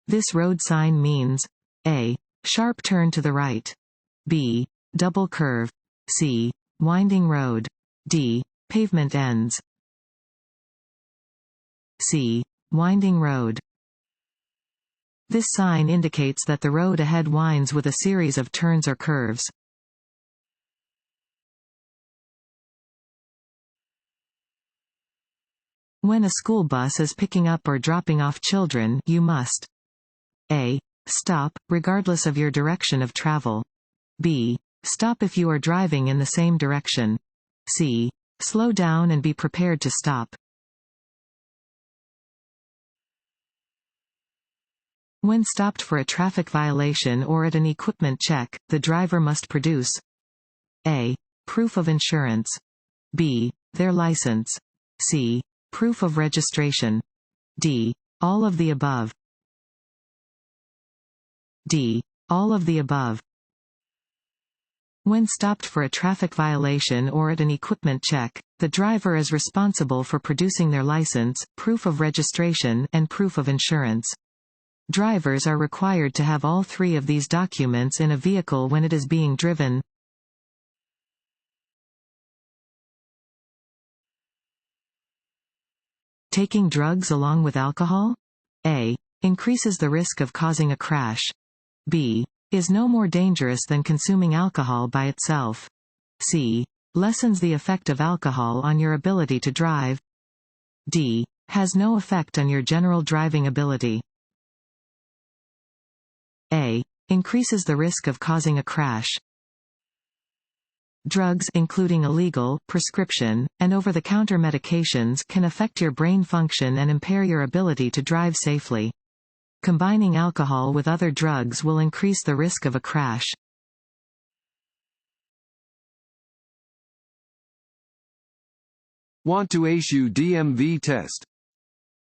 This road sign means A. Sharp turn to the right. B. Double curve. C. Winding road. D. Pavement ends. C. Winding road. This sign indicates that the road ahead winds with a series of turns or curves. When a school bus is picking up or dropping off children, you must A. Stop, regardless of your direction of travel. B. Stop if you are driving in the same direction. C. Slow down and be prepared to stop. When stopped for a traffic violation or at an equipment check, the driver must produce A. Proof of insurance. B. Their license. C. Proof of registration. D. All of the above. D. All of the above. When stopped for a traffic violation or at an equipment check, the driver is responsible for producing their license, proof of registration, and proof of insurance. Drivers are required to have all three of these documents in a vehicle when it is being driven. Taking drugs along with alcohol? A. Increases the risk of causing a crash. B. Is no more dangerous than consuming alcohol by itself. C. Lessens the effect of alcohol on your ability to drive. D. Has no effect on your general driving ability. A. Increases the risk of causing a crash. Drugs, including illegal, prescription, and over-the-counter medications, can affect your brain function and impair your ability to drive safely. Combining alcohol with other drugs will increase the risk of a crash. Want to ace your DMV test?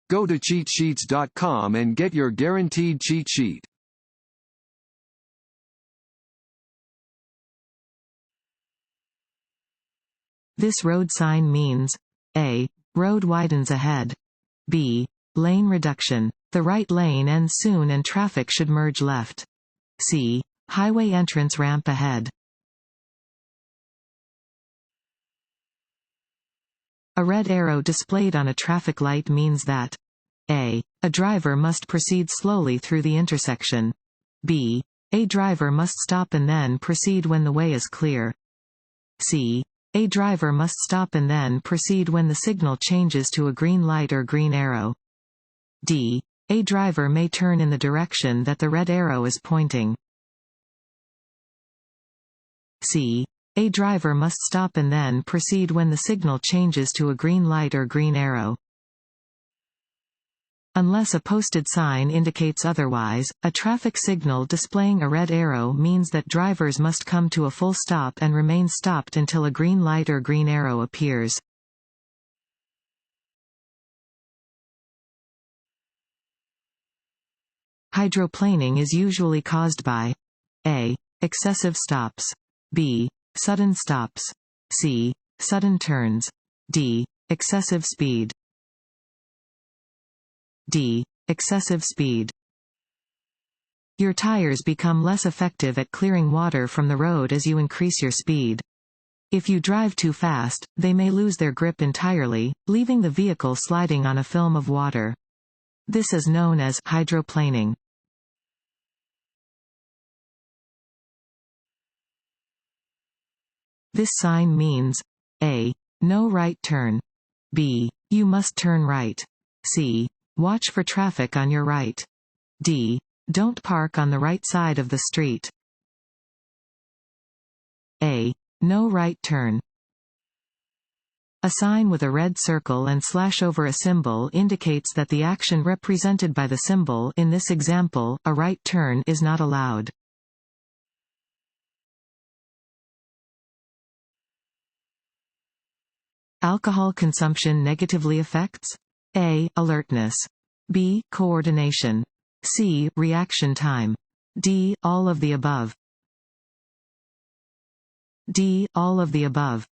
Go to cheatsheets.com and get your guaranteed cheat sheet. This road sign means A. Road widens ahead. B. Lane reduction. The right lane ends soon and traffic should merge left. C. Highway entrance ramp ahead. A red arrow displayed on a traffic light means that A. A driver must proceed slowly through the intersection. B. A driver must stop and then proceed when the way is clear. C. A driver must stop and then proceed when the signal changes to a green light or green arrow. D. A driver may turn in the direction that the red arrow is pointing. C. A driver must stop and then proceed when the signal changes to a green light or green arrow. Unless a posted sign indicates otherwise, a traffic signal displaying a red arrow means that drivers must come to a full stop and remain stopped until a green light or green arrow appears. Hydroplaning is usually caused by A. Excessive stops. B. Sudden stops. C. Sudden turns. D. Excessive speed. D. Excessive speed. Your tires become less effective at clearing water from the road as you increase your speed. If you drive too fast, they may lose their grip entirely, leaving the vehicle sliding on a film of water. This is known as hydroplaning. This sign means A. No right turn. B. You must turn right. C. Watch for traffic on your right. D. Don't park on the right side of the street. A. No right turn. A sign with a red circle and slash over a symbol indicates that the action represented by the symbol, in this example, a right turn, is not allowed. Alcohol consumption negatively affects A. Alertness. B. Coordination. C. Reaction time. D. All of the above. D. All of the above.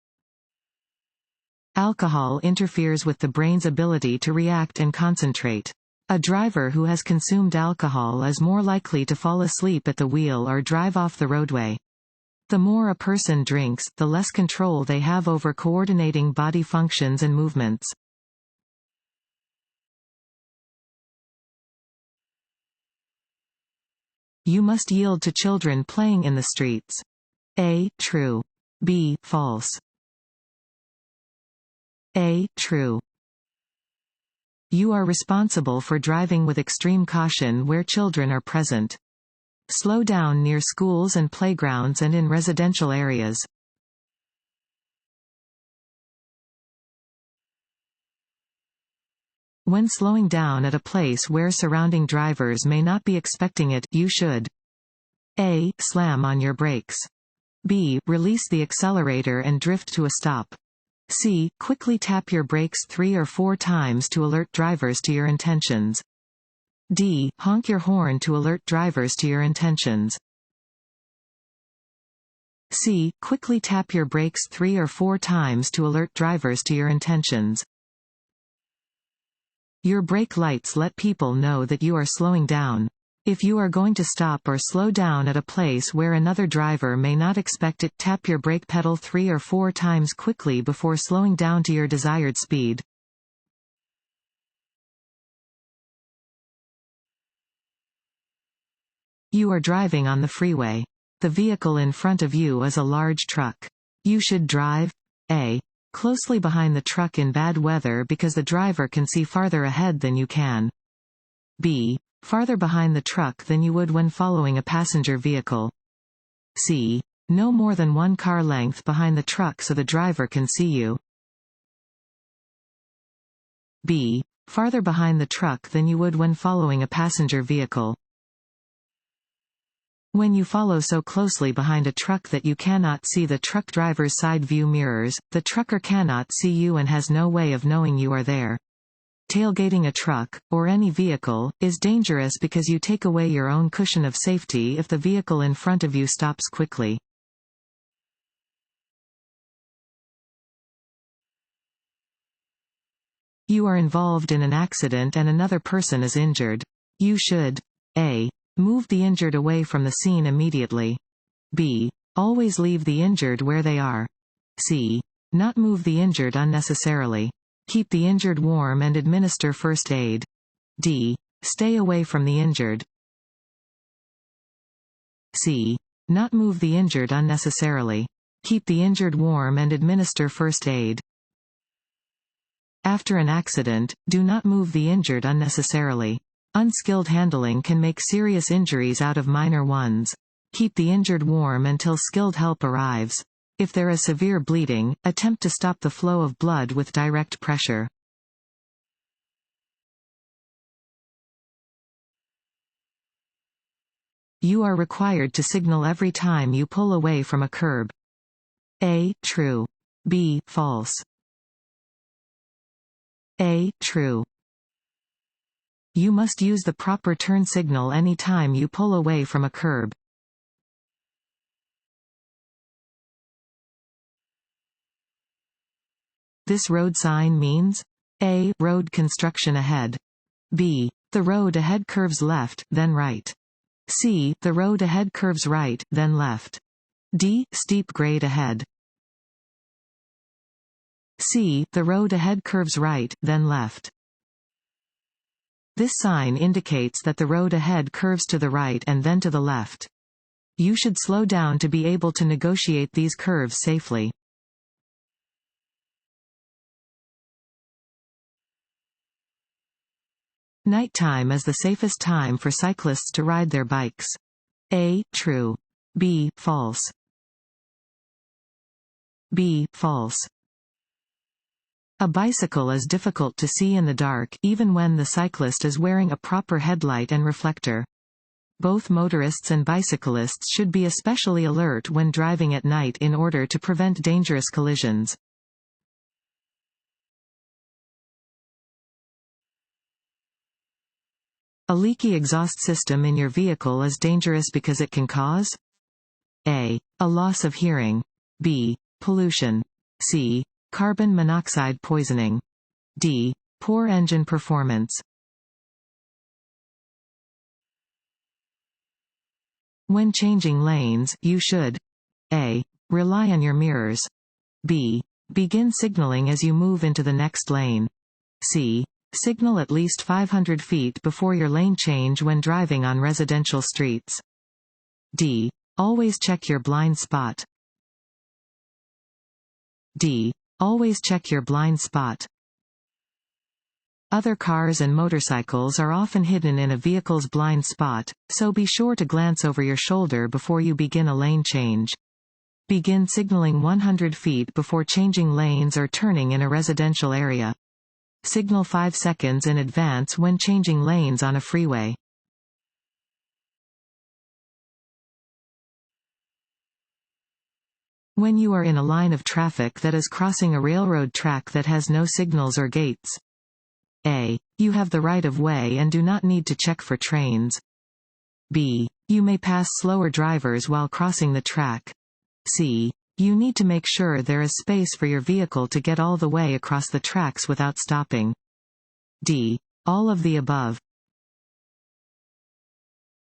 Alcohol interferes with the brain's ability to react and concentrate. A driver who has consumed alcohol is more likely to fall asleep at the wheel or drive off the roadway. The more a person drinks, the less control they have over coordinating body functions and movements. You must yield to children playing in the streets. A. True. B. False. A. True. You are responsible for driving with extreme caution where children are present. Slow down near schools and playgrounds and in residential areas. When slowing down at a place where surrounding drivers may not be expecting it, you should A. Slam on your brakes. B. Release the accelerator and drift to a stop. C. Quickly tap your brakes 3 or 4 times to alert drivers to your intentions. D. Honk your horn to alert drivers to your intentions. C. Quickly tap your brakes 3 or 4 times to alert drivers to your intentions. Your brake lights let people know that you are slowing down. If you are going to stop or slow down at a place where another driver may not expect it, tap your brake pedal 3 or 4 times quickly before slowing down to your desired speed. You are driving on the freeway. The vehicle in front of you is a large truck. You should drive A. Closely behind the truck in bad weather because the driver can see farther ahead than you can. B. Farther behind the truck than you would when following a passenger vehicle. C. No more than 1 car length behind the truck so the driver can see you. B. Farther behind the truck than you would when following a passenger vehicle. When you follow so closely behind a truck that you cannot see the truck driver's side view mirrors, the trucker cannot see you and has no way of knowing you are there. Tailgating a truck, or any vehicle, is dangerous because you take away your own cushion of safety if the vehicle in front of you stops quickly. You are involved in an accident and another person is injured. You should A. Move the injured away from the scene immediately. B. Always leave the injured where they are. C. Not move the injured unnecessarily. Keep the injured warm and administer first aid. D. Stay away from the injured. C. Not move the injured unnecessarily. Keep the injured warm and administer first aid. After an accident, do not move the injured unnecessarily. Unskilled handling can make serious injuries out of minor ones. Keep the injured warm until skilled help arrives. If there is severe bleeding, attempt to stop the flow of blood with direct pressure. You are required to signal every time you pull away from a curb. A. True. B. False. A. True. You must use the proper turn signal any time you pull away from a curb. This road sign means A. Road construction ahead. B. The road ahead curves left, then right. C. The road ahead curves right, then left. D. Steep grade ahead. C. The road ahead curves right, then left. This sign indicates that the road ahead curves to the right and then to the left. You should slow down to be able to negotiate these curves safely. Nighttime is the safest time for cyclists to ride their bikes. A. True. B. False. B. False. A bicycle is difficult to see in the dark, even when the cyclist is wearing a proper headlight and reflector. Both motorists and bicyclists should be especially alert when driving at night in order to prevent dangerous collisions. A leaky exhaust system in your vehicle is dangerous because it can cause A. A loss of hearing. B. Pollution. C. Carbon monoxide poisoning. D. Poor engine performance. When changing lanes, you should A. Rely on your mirrors. B. Begin signaling as you move into the next lane. C. Signal at least 500 feet before your lane change when driving on residential streets. D. Always check your blind spot. D. Always check your blind spot. Other cars and motorcycles are often hidden in a vehicle's blind spot, so be sure to glance over your shoulder before you begin a lane change. Begin signaling 100 feet before changing lanes or turning in a residential area. Signal 5 seconds in advance when changing lanes on a freeway. When you are in a line of traffic that is crossing a railroad track that has no signals or gates. A. You have the right of way and do not need to check for trains. B. You may pass slower drivers while crossing the track. C. You need to make sure there is space for your vehicle to get all the way across the tracks without stopping. D. All of the above.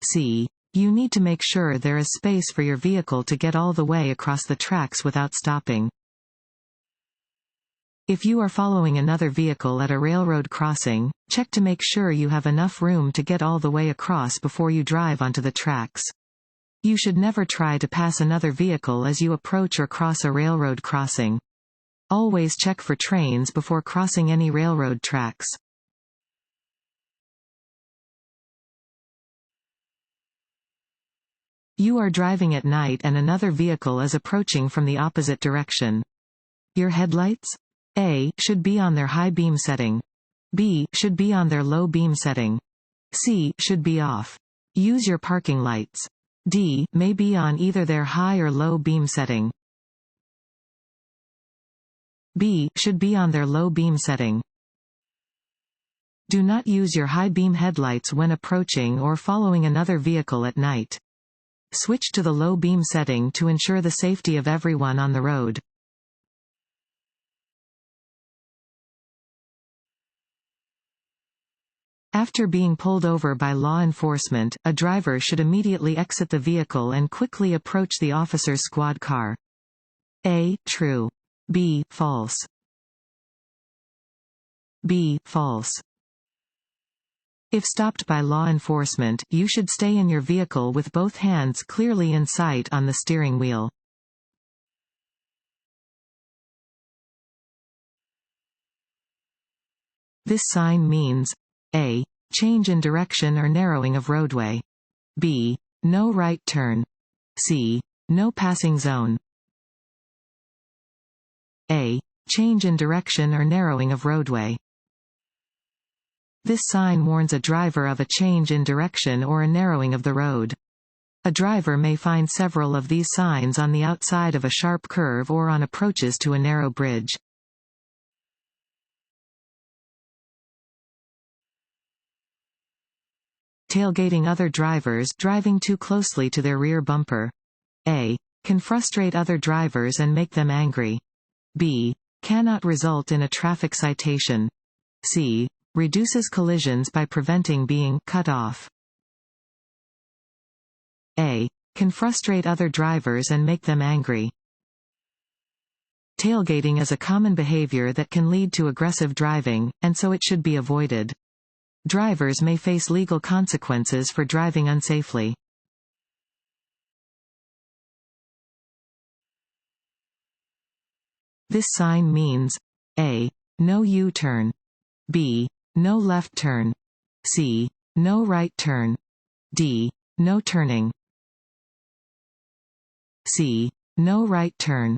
C. You need to make sure there is space for your vehicle to get all the way across the tracks without stopping. If you are following another vehicle at a railroad crossing, check to make sure you have enough room to get all the way across before you drive onto the tracks. You should never try to pass another vehicle as you approach or cross a railroad crossing. Always check for trains before crossing any railroad tracks. You are driving at night and another vehicle is approaching from the opposite direction. Your headlights? A. Should be on their high beam setting. B. Should be on their low beam setting. C. Should be off. Use your parking lights. D. May be on either their high or low beam setting. B. Should be on their low beam setting. Do not use your high beam headlights when approaching or following another vehicle at night. Switch to the low beam setting to ensure the safety of everyone on the road. After being pulled over by law enforcement, a driver should immediately exit the vehicle and quickly approach the officer's squad car. A. True. B. False. B. False. If stopped by law enforcement, you should stay in your vehicle with both hands clearly in sight on the steering wheel. This sign means A. Change in direction or narrowing of roadway. B. No right turn. C. No passing zone. A. Change in direction or narrowing of roadway. This sign warns a driver of a change in direction or a narrowing of the road. A driver may find several of these signs on the outside of a sharp curve or on approaches to a narrow bridge. Tailgating other drivers driving too closely to their rear bumper. A. Can frustrate other drivers and make them angry. B. Cannot result in a traffic citation. C. Reduces collisions by preventing being cut off. A. Can frustrate other drivers and make them angry. Tailgating is a common behavior that can lead to aggressive driving, and so it should be avoided. Drivers may face legal consequences for driving unsafely. This sign means A. No U-turn. B. No left turn. C. No right turn. D. No turning. C. No right turn.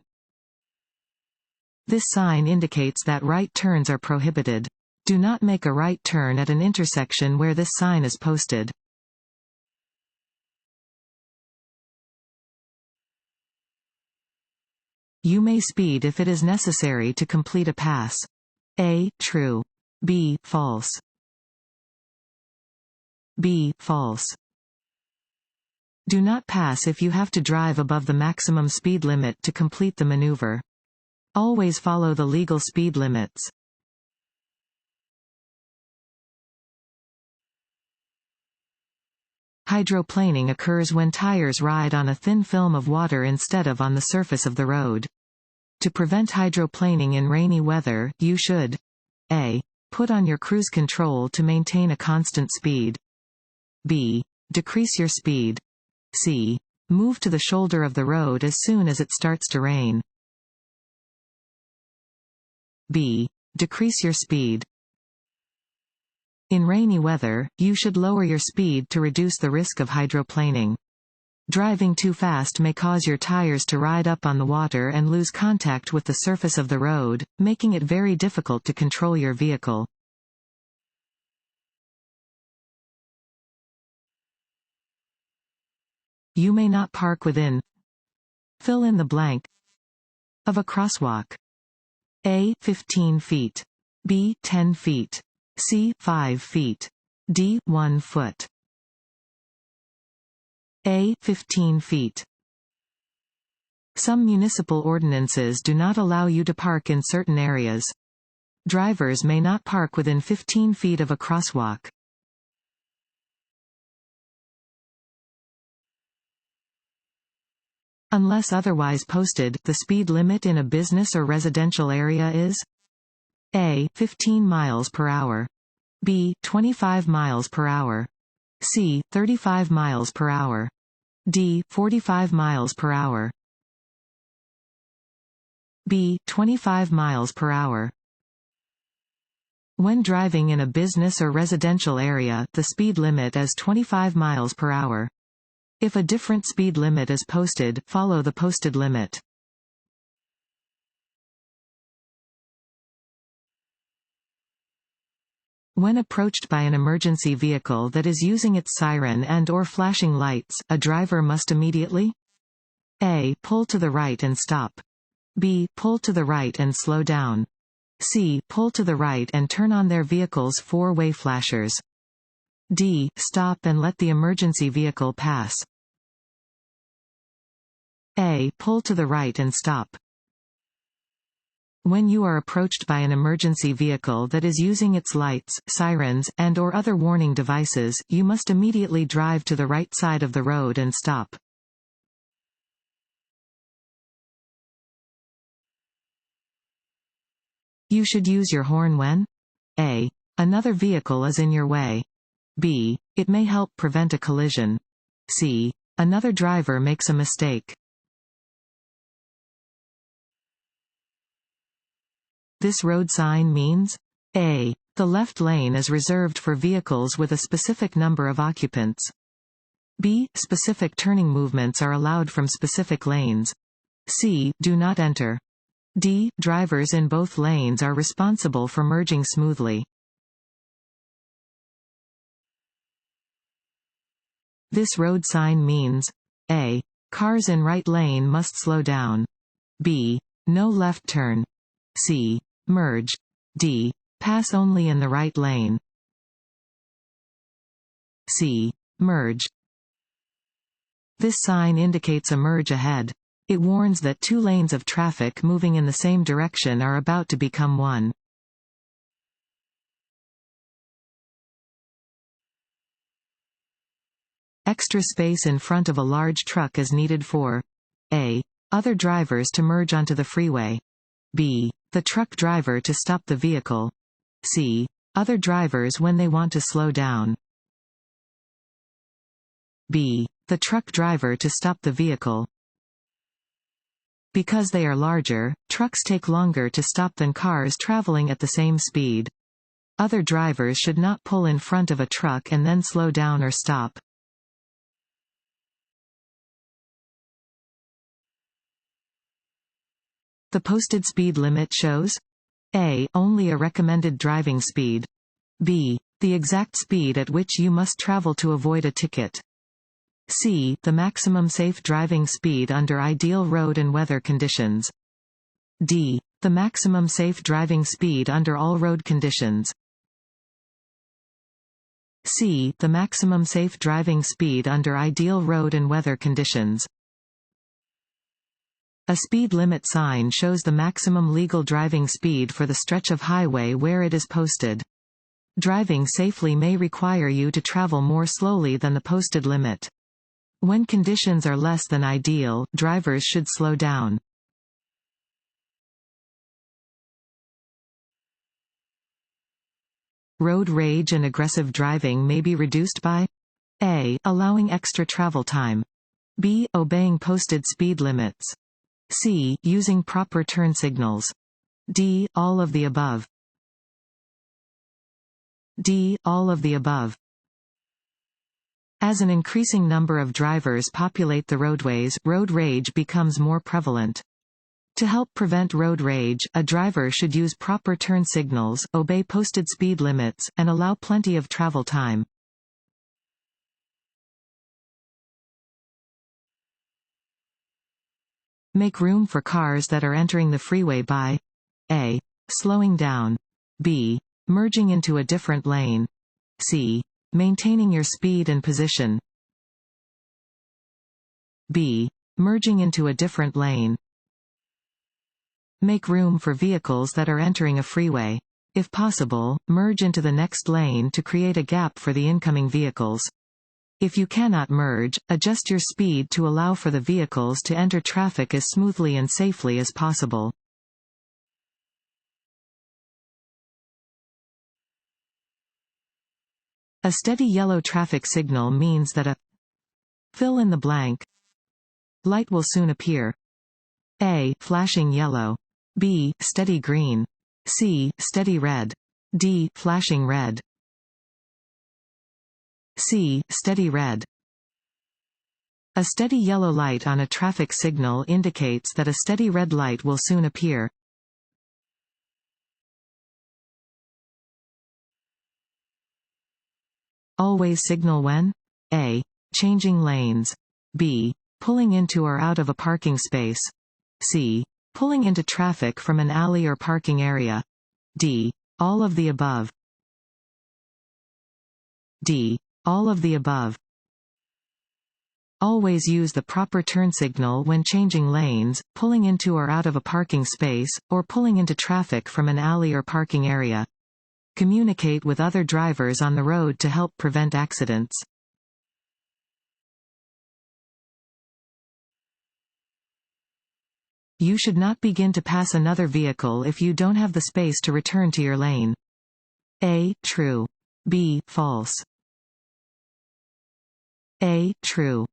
This sign indicates that right turns are prohibited. Do not make a right turn at an intersection where this sign is posted. You may speed if it is necessary to complete a pass. A. True. B. False. B. False. Do not pass if you have to drive above the maximum speed limit to complete the maneuver. Always follow the legal speed limits. Hydroplaning occurs when tires ride on a thin film of water instead of on the surface of the road. To prevent hydroplaning in rainy weather, you should a. Put on your cruise control to maintain a constant speed. b. Decrease your speed. c. Move to the shoulder of the road as soon as it starts to rain. b. Decrease your speed. In rainy weather, you should lower your speed to reduce the risk of hydroplaning. Driving too fast may cause your tires to ride up on the water and lose contact with the surface of the road, making it very difficult to control your vehicle. You may not park within fill in the blank of a crosswalk. A. 15 feet. B. 10 feet. C. 5 feet. D. 1 foot. A. 15 feet. Some municipal ordinances do not allow you to park in certain areas. Drivers may not park within 15 feet of a crosswalk. Unless otherwise posted, the speed limit in a business or residential area is A. 15 miles per hour. B. 25 miles per hour. C. 35 miles per hour. D. 45 miles per hour. B. 25 miles per hour. When driving in a business or residential area, the speed limit is 25 miles per hour. If a different speed limit is posted, follow the posted limit. When approached by an emergency vehicle that is using its siren and/or flashing lights, a driver must immediately A. Pull to the right and stop. B. Pull to the right and slow down. C. Pull to the right and turn on their vehicle's four-way flashers. D. Stop and let the emergency vehicle pass. A. Pull to the right and stop. When you are approached by an emergency vehicle that is using its lights, sirens, and/or other warning devices, you must immediately drive to the right side of the road and stop. You should use your horn when A. Another vehicle is in your way. B. It may help prevent a collision. C. Another driver makes a mistake. This road sign means A. The left lane is reserved for vehicles with a specific number of occupants. B. Specific turning movements are allowed from specific lanes. C. Do not enter. D. Drivers in both lanes are responsible for merging smoothly. This road sign means A. Cars in right lane must slow down. B. No left turn. C. Merge. D. Pass only in the right lane. C. Merge. This sign indicates a merge ahead. It warns that two lanes of traffic moving in the same direction are about to become one. Extra space in front of a large truck is needed for A. Other drivers to merge onto the freeway. B. The truck driver to stop the vehicle. C. Other drivers when they want to slow down. B. The truck driver to stop the vehicle. Because they are larger, trucks take longer to stop than cars traveling at the same speed. Other drivers should not pull in front of a truck and then slow down or stop. The posted speed limit shows A. Only a recommended driving speed. B. The exact speed at which you must travel to avoid a ticket. C. The maximum safe driving speed under ideal road and weather conditions. D. The maximum safe driving speed under all road conditions. C. The maximum safe driving speed under ideal road and weather conditions. A speed limit sign shows the maximum legal driving speed for the stretch of highway where it is posted. Driving safely may require you to travel more slowly than the posted limit. When conditions are less than ideal, drivers should slow down. Road rage and aggressive driving may be reduced by A. Allowing extra travel time. B. Obeying posted speed limits. C. Using proper turn signals. D. All of the above. D. All of the above. As an increasing number of drivers populate the roadways, road rage becomes more prevalent. To help prevent road rage, a driver should use proper turn signals, obey posted speed limits, and allow plenty of travel time. Make room for cars that are entering the freeway by A. Slowing down. B. Merging into a different lane. C. Maintaining your speed and position. B. Merging into a different lane. Make room for vehicles that are entering a freeway. If possible, merge into the next lane to create a gap for the incoming vehicles. If you cannot merge, adjust your speed to allow for the vehicles to enter traffic as smoothly and safely as possible. A steady yellow traffic signal means that a fill in the blank light will soon appear. A. Flashing yellow. B. Steady green. C. Steady red. D. Flashing red. C. Steady red. A steady yellow light on a traffic signal indicates that a steady red light will soon appear. Always signal when A. Changing lanes. B. Pulling into or out of a parking space. C. Pulling into traffic from an alley or parking area. D. All of the above. D. All of the above. Always use the proper turn signal when changing lanes, pulling into or out of a parking space, or pulling into traffic from an alley or parking area. Communicate with other drivers on the road to help prevent accidents. You should not begin to pass another vehicle if you don't have the space to return to your lane. A. True. B. False. A. True.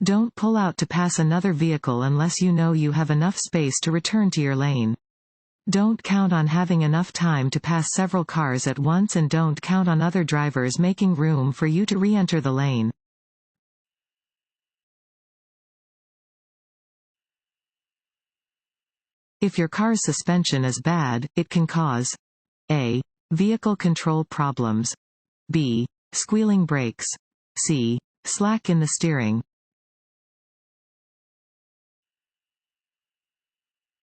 Don't pull out to pass another vehicle unless you know you have enough space to return to your lane. Don't count on having enough time to pass several cars at once, and don't count on other drivers making room for you to re-enter the lane. If your car's suspension is bad, it can cause A. Vehicle control problems. B. Squealing brakes. C. Slack in the steering.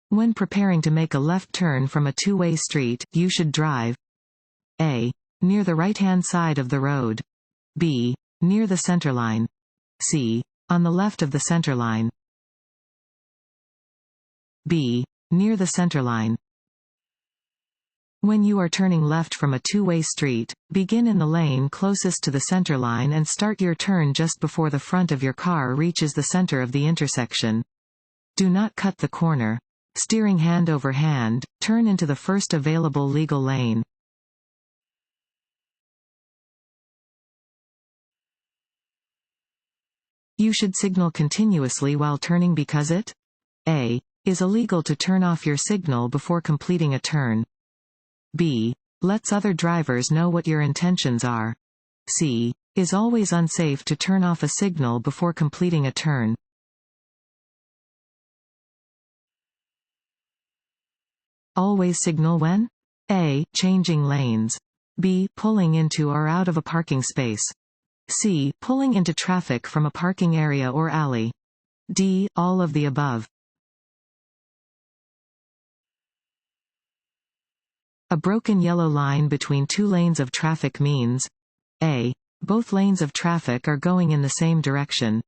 When preparing to make a left turn from a two-way street, you should drive A. Near the right-hand side of the road. B. Near the centerline. C. On the left of the centerline. B. Near the centerline. When you are turning left from a two-way street, begin in the lane closest to the centerline and start your turn just before the front of your car reaches the center of the intersection. Do not cut the corner. Steering hand over hand, turn into the first available legal lane. You should signal continuously while turning because it A. Is illegal to turn off your signal before completing a turn. B. Lets other drivers know what your intentions are. C. Is always unsafe to turn off a signal before completing a turn. Always signal when A. Changing lanes. B. Pulling into or out of a parking space. C. Pulling into traffic from a parking area or alley. D. All of the above. A broken yellow line between two lanes of traffic means A. Both lanes of traffic are going in the same direction.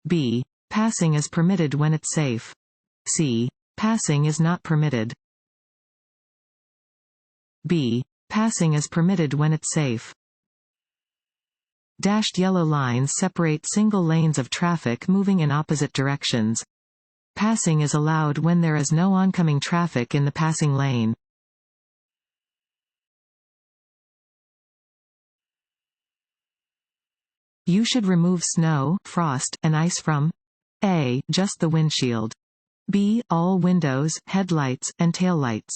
B. Passing is permitted when it's safe. C. Passing is not permitted. B. Passing is permitted when it's safe. Dashed yellow lines separate single lanes of traffic moving in opposite directions. Passing is allowed when there is no oncoming traffic in the passing lane. You should remove snow, frost, and ice from A. Just the windshield. B. All windows, headlights, and taillights.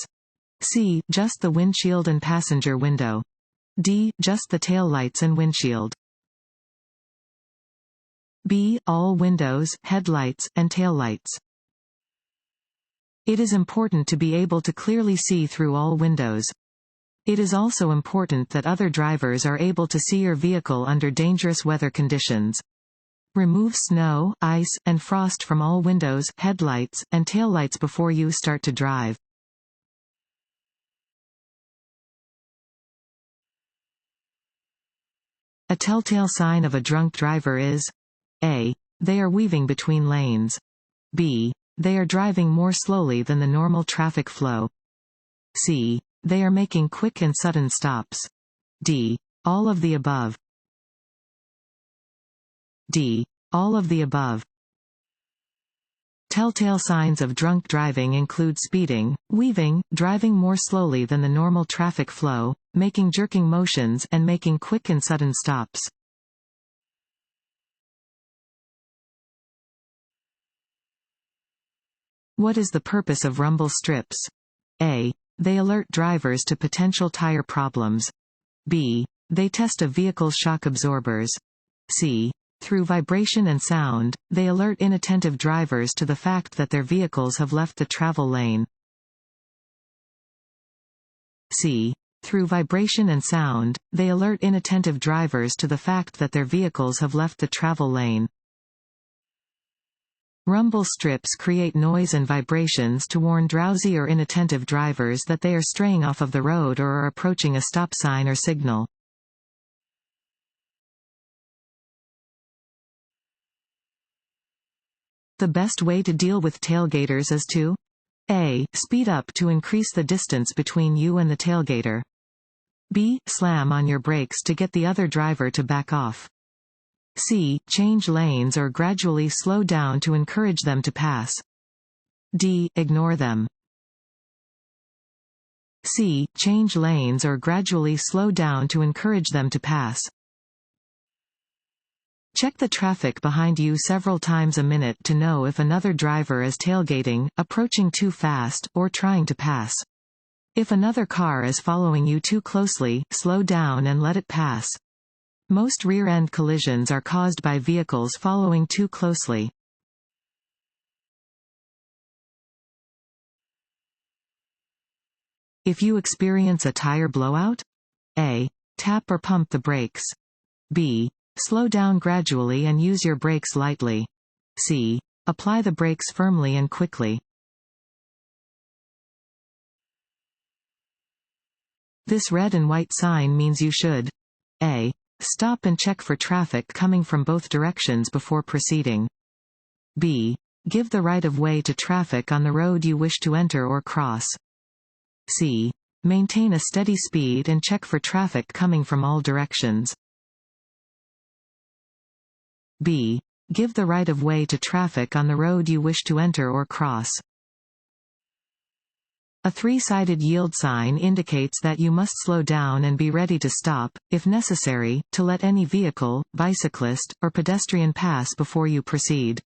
C. Just the windshield and passenger window. D. Just the taillights and windshield. B. All windows, headlights, and taillights. It is important to be able to clearly see through all windows. It is also important that other drivers are able to see your vehicle under dangerous weather conditions. Remove snow, ice, and frost from all windows, headlights, and taillights before you start to drive. A telltale sign of a drunk driver is A. They are weaving between lanes. B. They are driving more slowly than the normal traffic flow. C. They are making quick and sudden stops. D. All of the above. D. All of the above. Telltale signs of drunk driving include speeding, weaving, driving more slowly than the normal traffic flow, making jerking motions, and making quick and sudden stops. What is the purpose of rumble strips? A. They alert drivers to potential tire problems. B. They test a vehicle's shock absorbers. C. Through vibration and sound, they alert inattentive drivers to the fact that their vehicles have left the travel lane. C. Through vibration and sound, they alert inattentive drivers to the fact that their vehicles have left the travel lane. Rumble strips create noise and vibrations to warn drowsy or inattentive drivers that they are straying off of the road or are approaching a stop sign or signal. The best way to deal with tailgaters is to A. Speed up to increase the distance between you and the tailgater. B. Slam on your brakes to get the other driver to back off. C. Change lanes or gradually slow down to encourage them to pass. D. Ignore them. C. Change lanes or gradually slow down to encourage them to pass. Check the traffic behind you several times a minute to know if another driver is tailgating, approaching too fast, or trying to pass. If another car is following you too closely, slow down and let it pass. Most rear-end collisions are caused by vehicles following too closely. If you experience a tire blowout, A. Tap or pump the brakes. B. Slow down gradually and use your brakes lightly. C. Apply the brakes firmly and quickly. This red and white sign means you should A. Stop and check for traffic coming from both directions before proceeding. B. Give the right-of-way to traffic on the road you wish to enter or cross. C. Maintain a steady speed and check for traffic coming from all directions. B. Give the right-of-way to traffic on the road you wish to enter or cross. A three-sided yield sign indicates that you must slow down and be ready to stop, if necessary, to let any vehicle, bicyclist, or pedestrian pass before you proceed.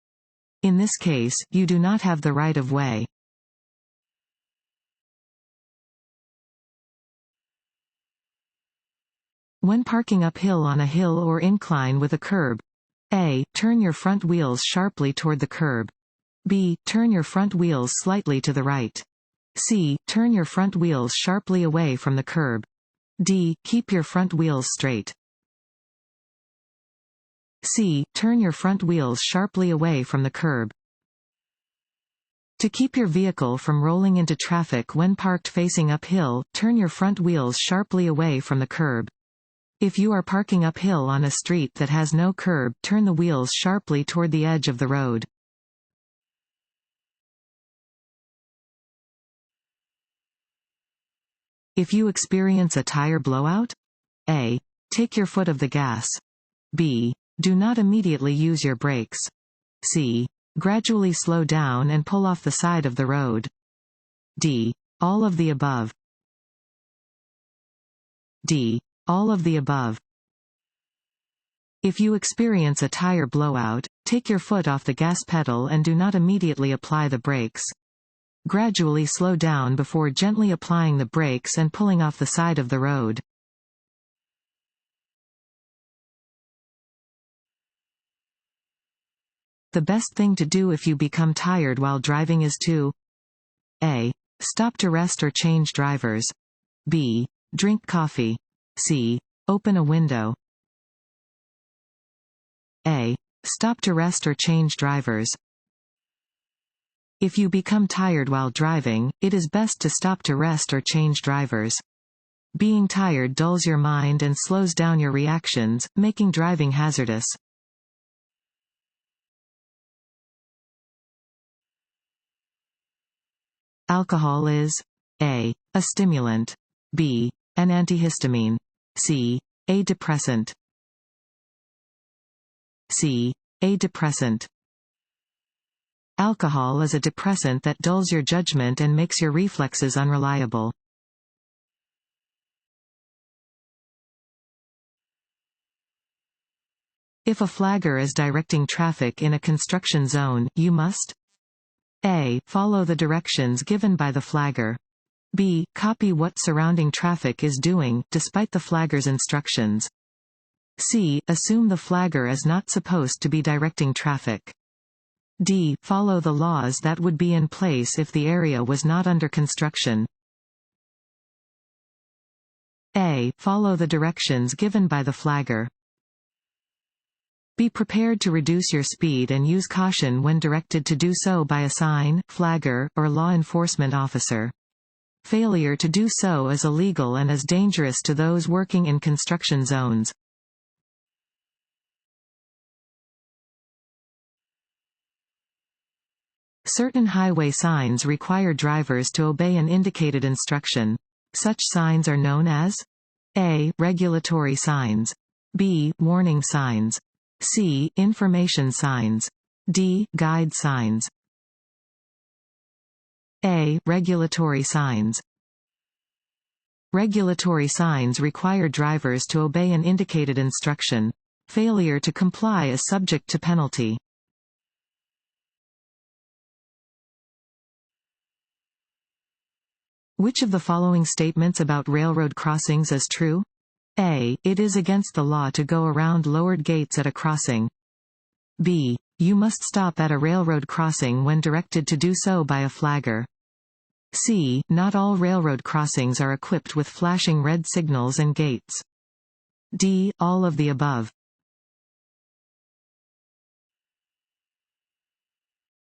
In this case, you do not have the right of way. When parking uphill on a hill or incline with a curb, A. Turn your front wheels sharply toward the curb. B. Turn your front wheels slightly to the right. C. Turn your front wheels sharply away from the curb. D. Keep your front wheels straight. C. Turn your front wheels sharply away from the curb. To keep your vehicle from rolling into traffic when parked facing uphill, turn your front wheels sharply away from the curb. If you are parking uphill on a street that has no curb, turn the wheels sharply toward the edge of the road. If you experience a tire blowout, A. Take your foot off the gas. B. Do not immediately use your brakes. C. Gradually slow down and pull off the side of the road. D. All of the above. D. All of the above. If you experience a tire blowout, take your foot off the gas pedal and do not immediately apply the brakes. Gradually slow down before gently applying the brakes and pulling off the side of the road. The best thing to do if you become tired while driving is to A. Stop to rest or change drivers. B. Drink coffee. C. Open a window. A. Stop to rest or change drivers. If you become tired while driving, it is best to stop to rest or change drivers. Being tired dulls your mind and slows down your reactions, making driving hazardous. Alcohol is A. A stimulant. B. An antihistamine. C. A depressant. C. A depressant. Alcohol is a depressant that dulls your judgment and makes your reflexes unreliable. If a flagger is directing traffic in a construction zone, you must A. Follow the directions given by the flagger. B. Copy what surrounding traffic is doing, despite the flagger's instructions. C. Assume the flagger is not supposed to be directing traffic. D. Follow the laws that would be in place if the area was not under construction. A. Follow the directions given by the flagger. Be prepared to reduce your speed and use caution when directed to do so by a sign, flagger, or law enforcement officer. Failure to do so is illegal and is dangerous to those working in construction zones. Certain highway signs require drivers to obey an indicated instruction. Such signs are known as A. Regulatory signs. B. Warning signs. C. Information signs. D. Guide signs. A. Regulatory signs. Regulatory signs require drivers to obey an indicated instruction. Failure to comply is subject to penalty. Which of the following statements about railroad crossings is true? A. It is against the law to go around lowered gates at a crossing. B. You must stop at a railroad crossing when directed to do so by a flagger. C. Not all railroad crossings are equipped with flashing red signals and gates. D. All of the above.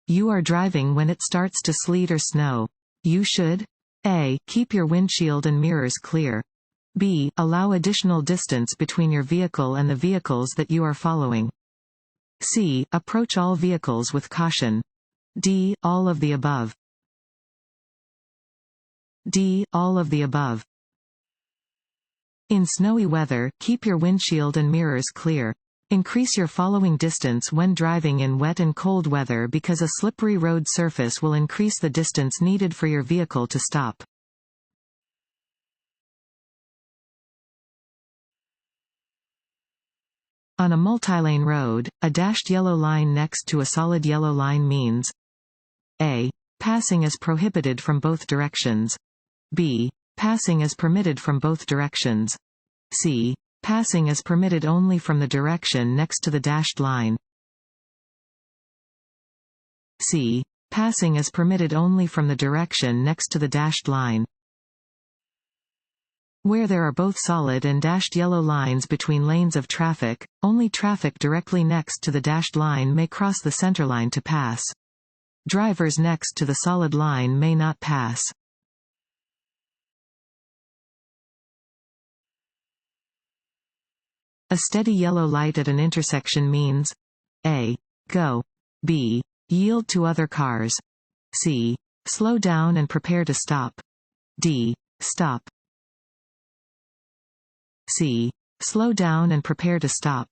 You are driving when it starts to sleet or snow. You should A. Keep your windshield and mirrors clear. B. Allow additional distance between your vehicle and the vehicles that you are following. C. Approach all vehicles with caution. D. All of the above. D. All of the above. In snowy weather, keep your windshield and mirrors clear. Increase your following distance when driving in wet and cold weather because a slippery road surface will increase the distance needed for your vehicle to stop. On a multilane road, a dashed yellow line next to a solid yellow line means A. Passing is prohibited from both directions. B. Passing is permitted from both directions. C. Passing is permitted only from the direction next to the dashed line. C. Passing is permitted only from the direction next to the dashed line. Where there are both solid and dashed yellow lines between lanes of traffic, only traffic directly next to the dashed line may cross the centerline to pass. Drivers next to the solid line may not pass. A steady yellow light at an intersection means A. Go. B. Yield to other cars. C. Slow down and prepare to stop. D. Stop. C. Slow down and prepare to stop.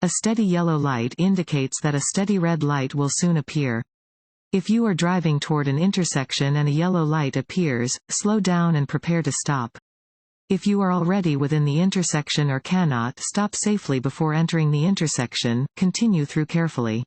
A steady yellow light indicates that a steady red light will soon appear. If you are driving toward an intersection and a yellow light appears, slow down and prepare to stop. If you are already within the intersection or cannot stop safely before entering the intersection, continue through carefully.